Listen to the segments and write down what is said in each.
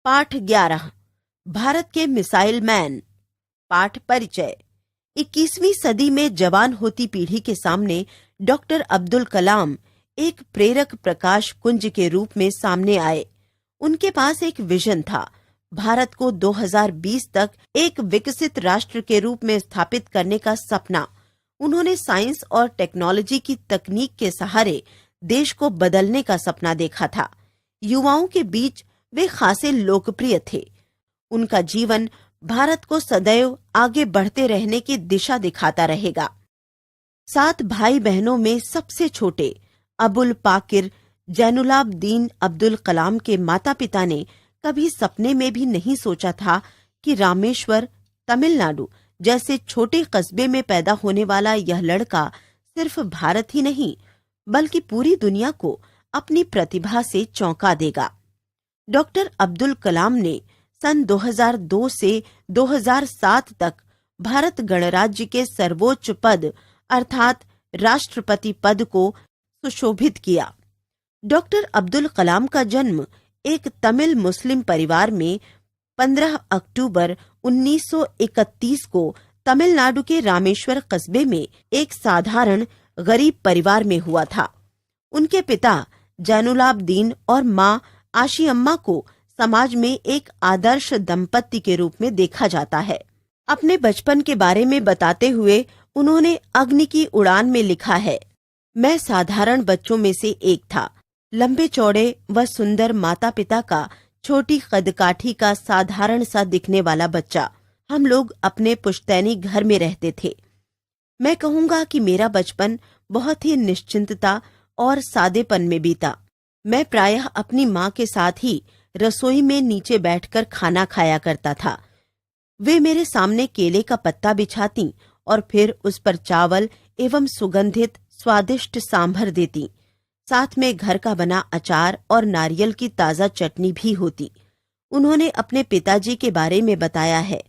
पाठ 11 भारत के missile man. पाठ परिचय। 21वीं सदी में जवान होती पीढ़ी के सामने डॉक्टर अब्दुल कलाम एक प्रेरक प्रकाश कुंज के रूप में सामने आए। उनके पास एक विजन था, भारत को 2020 तक एक विकसित राष्ट्र के रूप में स्थापित करने का सपना। उन्होंने साइंस और टेक्नोलॉजी की तकनीक के सहारे देश को बदलने का सपना देखा था। युवाओं के बीच वे खासे लोकप्रिय थे। उनका जीवन भारत को सदैव आगे बढ़ते रहने की दिशा दिखाता रहेगा। 7 भाई बहनों में सबसे छोटे अबुल पाकिर जैनुलाब्दीन अब्दुल कलाम के माता पिता ने कभी सपने में भी नहीं सोचा था कि रामेश्वर, तमिलनाडु जैसे छोटे कस्बे में पैदा होने वाला यह लड़का सिर्फ भारत ही नहीं बल्कि पूरी दुनिया को अपनी प्रतिभा से चौंका देगा। डॉक्टर अब्दुल कलाम ने सन 2002 से 2007 तक भारत गणराज्य के सर्वोच्च पद अर्थात राष्ट्रपति पद को सुशोभित किया। डॉक्टर अब्दुल कलाम का जन्म एक तमिल मुस्लिम परिवार में 15 अक्टूबर 1931 को तमिलनाडु के रामेश्वर कस्बे में एक साधारण गरीब परिवार में हुआ था। उनके पिता जैनुलाब्दीन और मां आशियम्मा को समाज में एक आदर्श दंपति के रूप में देखा जाता है। अपने बचपन के बारे में बताते हुए उन्होंने अग्नि की उड़ान में लिखा है, मैं साधारण बच्चों में से एक था। लंबे चौड़े व सुंदर माता पिता का छोटी कदकाठी का साधारण सा दिखने वाला बच्चा। हम लोग अपने पुश्तैनी घर में रहते थे। मैं कहूँगा कि मेरा बचपन बहुत ही निश्चिंतता और सादेपन में बीता। मैं प्रायः अपनी माँ के साथ ही रसोई में नीचे बैठकर खाना खाया करता था। वे मेरे सामने केले का पत्ता बिछाती और फिर उस पर चावल एवं सुगंधित स्वादिष्ट सांभर देती। साथ में घर का बना अचार और नारियल की ताज़ा चटनी भी होती। उन्होंने अपने पिताजी के बारे में बताया है,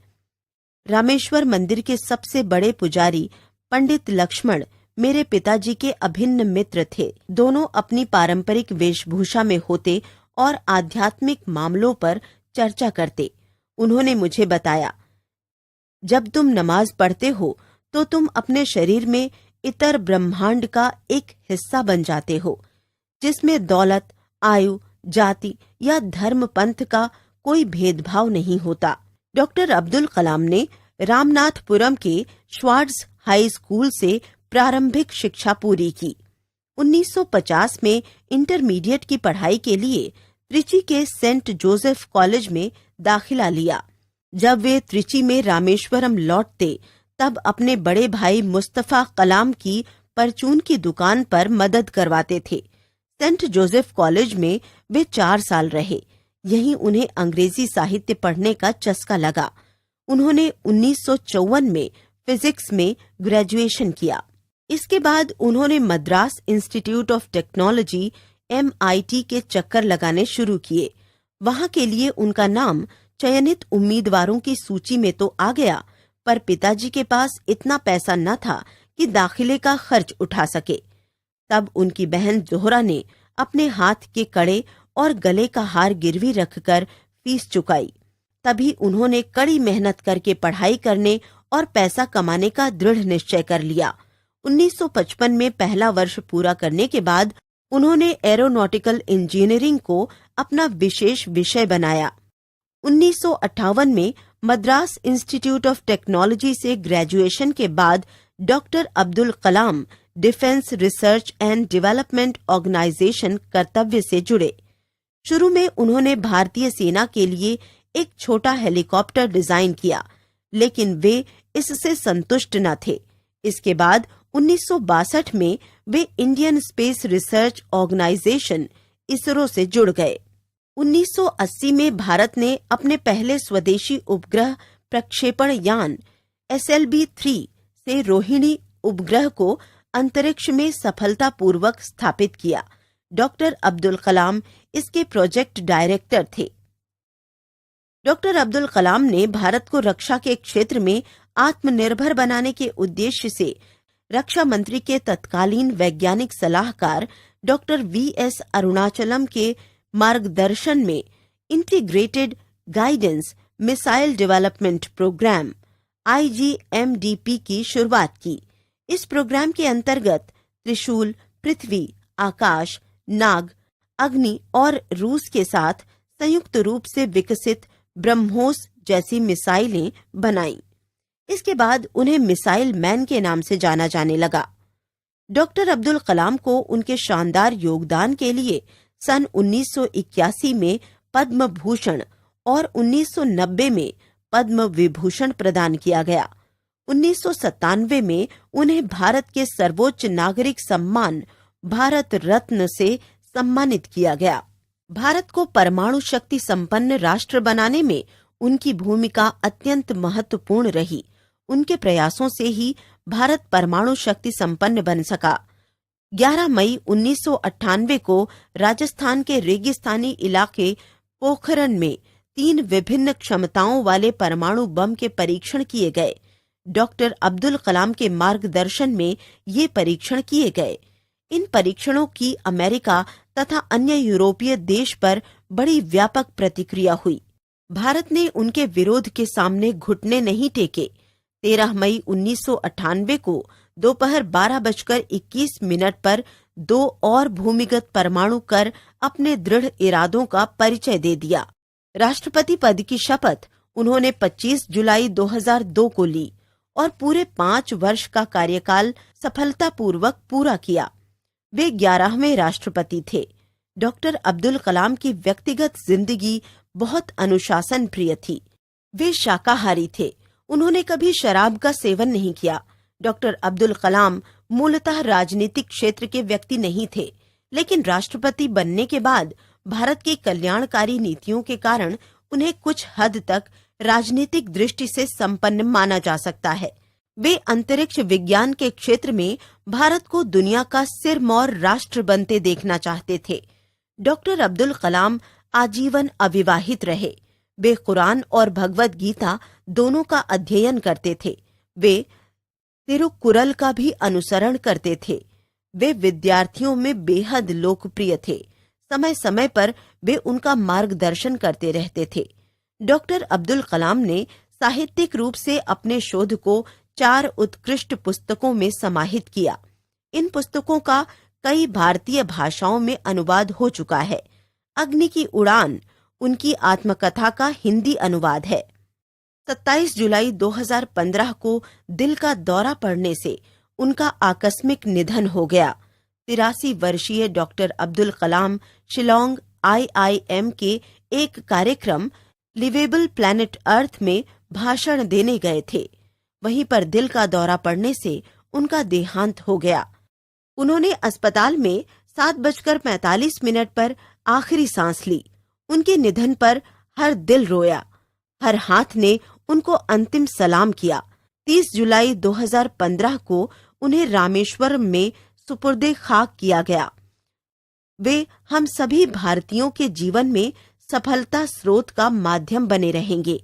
रामेश्वर मंदिर के सबसे बड़े पुजारी पंडित लक्ष्मण मेरे पिताजी के अभिन्न मित्र थे। दोनों अपनी पारंपरिक वेशभूषा में होते और आध्यात्मिक मामलों पर चर्चा करते। उन्होंने मुझे बताया, जब तुम नमाज पढ़ते हो तो तुम अपने शरीर में इतर ब्रह्मांड का एक हिस्सा बन जाते हो, जिसमें दौलत, आयु, जाति या धर्म पंथ का कोई भेदभाव नहीं होता। डॉक्टर अब्दुल कलाम ने रामनाथपुरम के श्वार्ट्ज हाई स्कूल से प्रारंभिक शिक्षा पूरी की। 1950 में इंटरमीडिएट की पढ़ाई के लिए त्रिची के सेंट जोसेफ कॉलेज में दाखिला लिया। जब वे त्रिची में रामेश्वरम लौटते तब अपने बड़े भाई मुस्तफा कलाम की परचून की दुकान पर मदद करवाते थे। सेंट जोसेफ कॉलेज में वे 4 साल रहे। यहीं उन्हें अंग्रेजी साहित्य पढ़ने का चस्का लगा। उन्होंने 1954 में फिजिक्स में ग्रेजुएशन किया। इसके बाद उन्होंने Madras institute of technology MIT के चक्कर लगाने शुरू किए। वहां के लिए उनका नाम चयनित उम्मीदवारों की सूची में तो आ गया, पर पिताजी के पास इतना पैसा न था कि दाखिले का खर्च उठा सके। तब उनकी बहन जोहरा ने अपने हाथ के कड़े और गले का हार गिरवी रखकर फीस चुकाई। तभी उन्होंने कड़ी मेहनत करके पढ़ाई करने और पैसा कमाने का दृढ़ निश्चय कर लिया। 1955 में पहला वर्ष पूरा करने के बाद उन्होंने एरोनॉटिकल इंजीनियरिंग को अपना विशेष विषय बनाया। 1958 में मद्रास इंस्टीट्यूट ऑफ टेक्नोलॉजी से ग्रेजुएशन के बाद doctor Abdul Kalam defence research and development organisation कर्तव्य से जुड़े। शुरू में उन्होंने भारतीय सेना के लिए एक छोटा हेलीकॉप्टर डिजाइन किया, लेकिन वे इससे संतुष्ट न थे। इसके बाद 1962 में वे Indian space research organisation ISRO से जुड़ गए। 1980 में भारत ने अपने पहले स्वदेशी उपग्रह प्रक्षेपण यान SLV-3 से रोहिणी उपग्रह को अंतरिक्ष में सफलतापूर्वक स्थापित किया। डॉक्टर अब्दुल कलाम इसके प्रोजेक्ट डायरेक्टर थे। डॉक्टर अब्दुल कलाम ने भारत को रक्षा के क्षेत्र में आत्मनिर्भर बनाने के उद्देश्य से रक्षा मंत्री के तत्कालीन वैज्ञानिक सलाहकार डॉक्टर VS अरुणाचलम के मार्गदर्शन में integrated guidance missile development programme IGMDP की शुरुआत की। इस प्रोग्राम के अंतर्गत त्रिशूल पृथ्वी, आकाश, नाग, अग्नि और रूस के साथ संयुक्त रूप से विकसित ब्रह्मोस जैसी मिसाइलें बनाईं। इसके बाद उन्हें मिसाइल मैन के नाम से जाना जाने लगा। डॉक्टर अब्दुल कलाम को उनके शानदार योगदान के लिए सन 1981 में पद्म भूषण और 1990 में पद्म विभूषण प्रदान किया गया। 1997 में उन्हें भारत के सर्वोच्च नागरिक सम्मान भारत रत्न से सम्मानित किया गया। भारत को परमाणु शक्ति संपन्न राष्ट्र बनाने में उनकी भूमिका अत्यंत महत्वपूर्ण रही। उनके प्रयासों से ही भारत परमाणु शक्ति संपन्न बन सका। 11 मई 1998 को राजस्थान के रेगिस्तानी इलाके पोखरण में 3 विभिन्न क्षमताओं वाले परमाणु बम के परीक्षण किए गए। डॉक्टर अब्दुल कलाम के मार्गदर्शन में ये परीक्षण किए गए। इन परीक्षणों की अमेरिका तथा अन्य यूरोपीय देश पर बड़ी व्यापक प्रतिक्रिया हुई। भारत ने उनके विरोध के सामने घुटने नहीं टेके। 13 मई 1998 को दोपहर 12:21 पर 2 और भूमिगत परमाणु कर अपने दृढ़ इरादों का परिचय दे दिया। राष्ट्रपति पद की शपथ उन्होंने 25 जुलाई 2002 को ली और पूरे 5 वर्ष का कार्यकाल सफलतापूर्वक पूरा किया। वे 11वें राष्ट्रपति थे। डॉक्टर अब्दुल कलाम की व्यक्तिगत जिंदगी बहुत अनुशासन प्रिय थी। वे शाकाहारी थे। उन्होंने कभी शराब का सेवन नहीं किया। डॉक्टर अब्दुल कलाम मूलतः राजनीतिक क्षेत्र के व्यक्ति नहीं थे, लेकिन राष्ट्रपति बनने के बाद भारत की कल्याणकारी नीतियों के कारण उन्हें कुछ हद तक राजनीतिक दृष्टि से संपन्न माना जा सकता है। वे अंतरिक्ष विज्ञान के क्षेत्र में भारत को दुनिया का सिरमौर राष्ट्र बनते देखना चाहते थे। डॉक्टर अब्दुल कलाम आजीवन अविवाहित रहे। वे कुरान और भगवत गीता दोनों का अध्ययन करते थे। वे तिरुकुरल का भी अनुसरण करते थे। वे विद्यार्थियों में बेहद लोकप्रिय थे। समय समय पर वे उनका मार्गदर्शन करते रहते थे। डॉक्टर अब्दुल कलाम ने साहित्यिक रूप से अपने शोध को 4 उत्कृष्ट पुस्तकों में समाहित किया। इन पुस्तकों का कई भारतीय भाषाओं में अनुवाद हो चुका है। अग्नि की उड़ान उनकी आत्मकथा का हिंदी अनुवाद है। 27 जुलाई 2015 को दिल का दौरा पड़ने से उनका आकस्मिक निधन हो गया। 83 वर्षीय डॉक्टर अब्दुल कलाम शिलोंग IIM के एक कार्यक्रम लिवेबल प्लैनेट अर्थ में भाषण देने गए थे। वहीं पर दिल का दौरा पड़ने से उनका देहांत हो गया। उन्होंने अस्पताल में 7:45 पर आखिरी सांस ली। उनके निधन पर हर दिल रोया, हर हाथ ने उनको अंतिम सलाम किया। 30 जुलाई 2015 को उन्हें रामेश्वरम में सुपुर्दे खाक किया गया। वे हम सभी भारतीयों के जीवन में सफलता स्रोत का माध्यम बने रहेंगे।